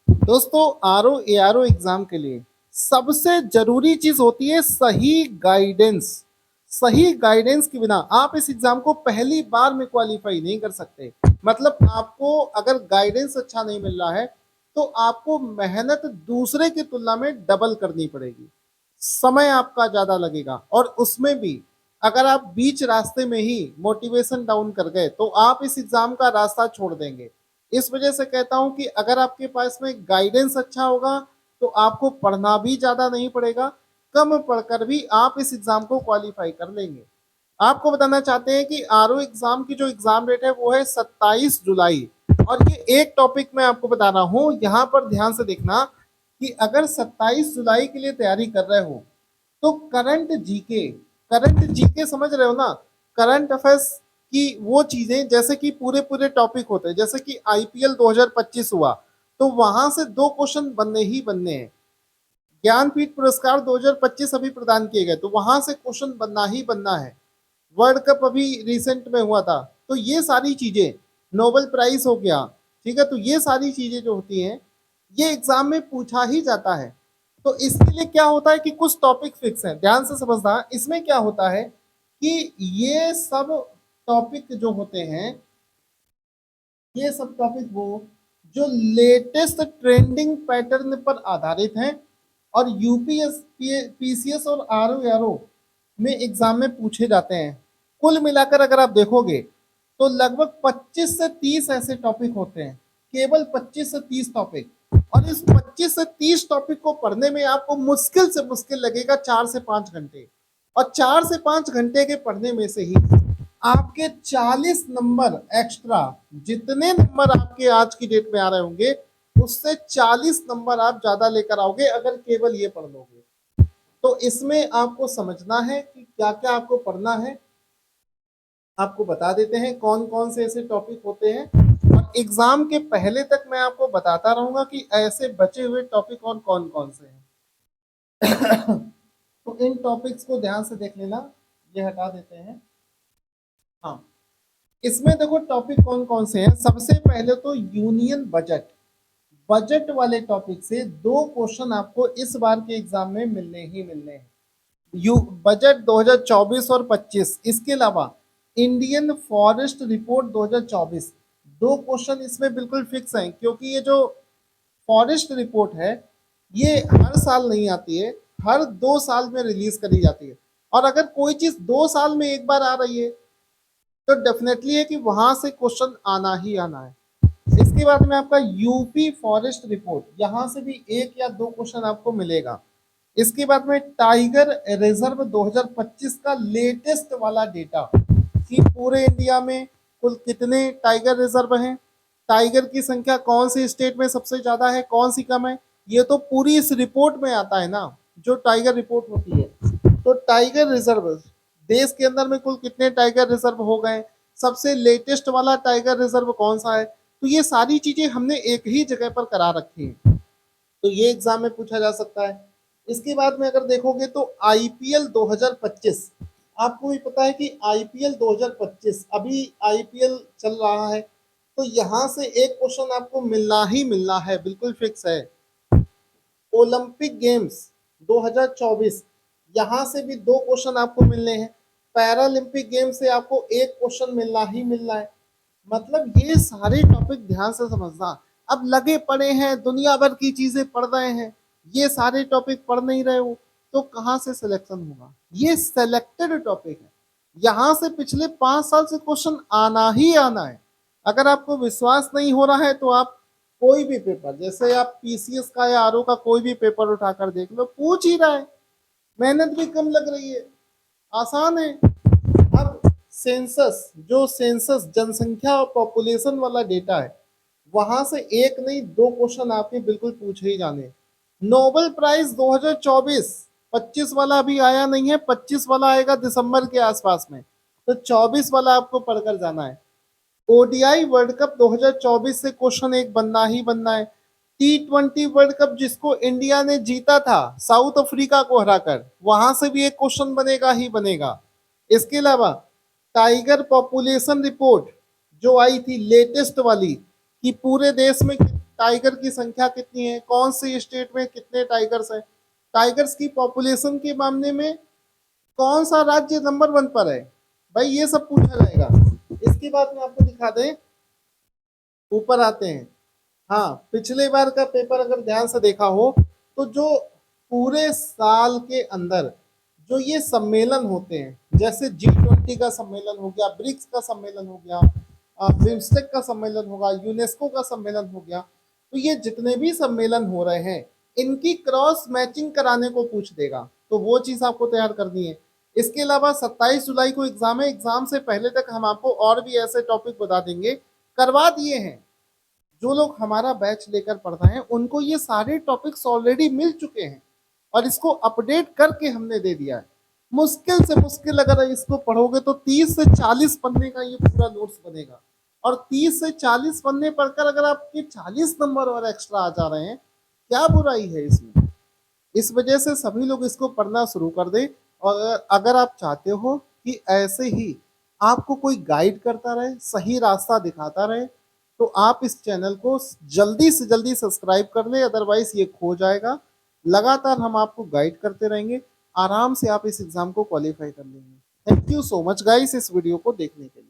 दोस्तों R O A R O exam के लिए सबसे जरूरी चीज होती है सही गाइडेंस। सही गाइडेंस के बिना आप इस एग्जाम को पहली बार में क्वालिफाई नहीं कर सकते। मतलब आपको अगर गाइडेंस अच्छा नहीं मिल रहा है तो आपको मेहनत दूसरे की तुलना में डबल करनी पड़ेगी, समय आपका ज्यादा लगेगा और उसमें भी अगर आप बीच रास्ते में ही मोटिवेशन डाउन कर गए तो आप इस एग्जाम का रास्ता छोड़ देंगे। इस वजह से कहता हूं कि अगर आपके पास में गाइडेंस अच्छा होगा तो आपको पढ़ना भी ज्यादा नहीं पड़ेगा, कम पढ़कर भी आप इस एग्जाम को क्वालिफाई कर लेंगे। आपको बताना चाहते हैं कि आरओ एग्जाम की जो एग्जाम डेट है वो है 27 जुलाई। और ये एक टॉपिक मैं आपको बता रहा हूं, यहाँ पर ध्यान से देखना कि अगर 27 जुलाई के लिए तैयारी कर रहे हो तो करंट जीके समझ रहे हो ना। करंट अफेयर्स की वो चीजें जैसे कि पूरे पूरे टॉपिक होते हैं, जैसे कि आईपीएल 2025 हुआ तो वहां से दो क्वेश्चन बनने ही बनने हैं। ज्ञानपीठ पुरस्कार 2025 अभी प्रदान किए गए तो वहां से क्वेश्चन बनना ही बनना है। वर्ल्ड कप अभी रिसेंट में हुआ था तो ये सारी चीजें, नोबेल प्राइज हो गया, ठीक है, तो ये सारी चीजें जो होती हैं ये एग्जाम में पूछा ही जाता है। तो इसके लिए क्या होता है कि कुछ टॉपिक फिक्स है, ध्यान से समझना। इसमें क्या होता है कि ये सब टॉपिक जो होते हैं, ये सब टॉपिक वो जो लेटेस्ट ट्रेंडिंग पैटर्न पर आधारित हैं और यूपीएस पीसीएस और आरओ में एग्जाम में पूछे जाते हैं। कुल मिलाकर अगर आप देखोगे तो लगभग 25 से 30 ऐसे टॉपिक होते हैं, केवल 25 से 30 टॉपिक। और इस 25 से 30 टॉपिक को पढ़ने में आपको मुश्किल से मुश्किल लगेगा 4 से 5 घंटे। और 4 से 5 घंटे के पढ़ने में से ही आपके 40 नंबर एक्स्ट्रा, जितने नंबर आपके आज की डेट में आ रहे होंगे उससे 40 नंबर आप ज्यादा लेकर आओगे अगर केवल ये पढ़ लोगे। तो इसमें आपको समझना है कि क्या क्या आपको पढ़ना है। आपको बता देते हैं कौन कौन से ऐसे टॉपिक होते हैं और एग्जाम के पहले तक मैं आपको बताता रहूंगा कि ऐसे बचे हुए टॉपिक और कौन कौन से हैं। तो इन टॉपिक्स को ध्यान से देख लेना, ये हटा देते हैं। हाँ, इसमें देखो टॉपिक कौन कौन से हैं। सबसे पहले तो यूनियन बजट। बजट वाले टॉपिक से दो क्वेश्चन आपको इस बार के एग्जाम में मिलने ही मिलने हैं। यू बजट 2024 और 25, इसके अलावा इंडियन फॉरेस्ट रिपोर्ट 2024, दो क्वेश्चन इसमें बिल्कुल फिक्स हैं क्योंकि ये जो फॉरेस्ट रिपोर्ट है ये हर साल नहीं आती है, हर 2 साल में रिलीज करी जाती है। और अगर कोई चीज 2 साल में एक बार आ रही है तो डेफिनेटली है कि वहां से क्वेश्चन आना ही आना है। इसके बाद में आपका यूपी फॉरेस्ट रिपोर्ट, यहां से भी एक या दो क्वेश्चन आपको मिलेगा। इसके बाद में टाइगर रिजर्व 2025 का लेटेस्ट वाला डेटा कि पूरे इंडिया में कुल कितने टाइगर रिजर्व हैं, टाइगर की संख्या कौन सी स्टेट में सबसे ज्यादा है, कौन सी कम है, ये तो पूरी इस रिपोर्ट में आता है ना, जो टाइगर रिपोर्ट होती है। तो टाइगर रिजर्व देश के अंदर में कुल कितने टाइगर रिजर्व हो गए, सबसे लेटेस्ट वाला टाइगर रिजर्व कौन सा है, तो ये सारी चीजें हमने एक ही जगह पर करा रखी है। तो ये एग्जाम में पूछा जा सकता है। इसके बाद में अगर देखोगे तो आईपीएल 2025, आपको भी पता है कि आईपीएल 2025 अभी आईपीएल चल रहा है तो यहां से एक क्वेश्चन आपको मिलना ही मिलना है, बिल्कुल फिक्स है। ओलंपिक गेम्स 2024, यहां से भी दो क्वेश्चन आपको मिलने हैं। पैरालंपिक गेम से आपको एक क्वेश्चन मिलना ही मिलना है। मतलब ये सारे टॉपिक ध्यान से समझना। अब लगे पड़े हैं दुनिया भर की चीजें पढ़ रहे हैं, ये सारे टॉपिक पढ़ नहीं रहे हो तो कहां से सिलेक्शन होगा। ये सेलेक्टेड टॉपिक है, यहां से पिछले 5 साल से क्वेश्चन आना ही आना है। अगर आपको विश्वास नहीं हो रहा है तो आप कोई भी पेपर, जैसे आप पीसीएस का या आरओ का कोई भी पेपर उठाकर देख लो, पूछ ही रहा है, मेहनत भी कम लग रही है, आसान है। अब सेंसस, जो सेंसस जनसंख्या और पॉपुलेशन वाला डेटा है, वहां से एक नहीं दो क्वेश्चन आपके बिल्कुल पूछे ही जाने। नोबेल प्राइज 2024, 25 वाला अभी आया नहीं है, 25 वाला आएगा दिसंबर के आसपास में, तो 24 वाला आपको पढ़कर जाना है। ओडीआई वर्ल्ड कप 2024 से क्वेश्चन एक बनना ही बनना है। T20 वर्ल्ड कप जिसको इंडिया ने जीता था साउथ अफ्रीका को हराकर, वहां से भी एक क्वेश्चन बनेगा ही बनेगा। इसके अलावा टाइगर पॉपुलेशन रिपोर्ट जो आई थी लेटेस्ट वाली कि पूरे देश में टाइगर की संख्या कितनी है, कौन सी स्टेट में कितने टाइगर्स हैं, टाइगर्स की पॉपुलेशन के मामले में कौन सा राज्य नंबर 1 पर है, भाई ये सब पूछा जाएगा। इसके बाद में आपको दिखा दें, ऊपर आते हैं। हाँ, पिछले बार का पेपर अगर ध्यान से देखा हो तो जो पूरे साल के अंदर जो ये सम्मेलन होते हैं, जैसे G20 का सम्मेलन हो गया, ब्रिक्स का सम्मेलन हो गया, बिम्स्टेक का सम्मेलन होगा, यूनेस्को का सम्मेलन हो गया, तो ये जितने भी सम्मेलन हो रहे हैं इनकी क्रॉस मैचिंग कराने को पूछ देगा, तो वो चीज आपको तैयार करनी है। इसके अलावा 27 जुलाई को एग्जाम है, एग्जाम से पहले तक हम आपको और भी ऐसे टॉपिक बता देंगे, करवा दिए हैं। जो लोग हमारा बैच लेकर पढ़ रहे हैं उनको ये सारे टॉपिक्स ऑलरेडी मिल चुके हैं और इसको अपडेट करके हमने दे दिया है। मुश्किल से मुश्किल अगर इसको पढ़ोगे तो 30 से 40 पन्ने का ये पूरा नोट्स बनेगा, और 30 से 40 पन्ने पढ़कर अगर आपके 40 नंबर और एक्स्ट्रा आ जा रहे हैं, क्या बुराई है इसमें। इस वजह से सभी लोग इसको पढ़ना शुरू कर दें। और अगर आप चाहते हो कि ऐसे ही आपको कोई गाइड करता रहे, सही रास्ता दिखाता रहे, तो आप इस चैनल को जल्दी से जल्दी सब्सक्राइब कर ले, अदरवाइज ये खो जाएगा। लगातार हम आपको गाइड करते रहेंगे, आराम से आप इस एग्जाम को क्वालिफाई कर लेंगे। Thank you so much guys इस वीडियो को देखने के लिए।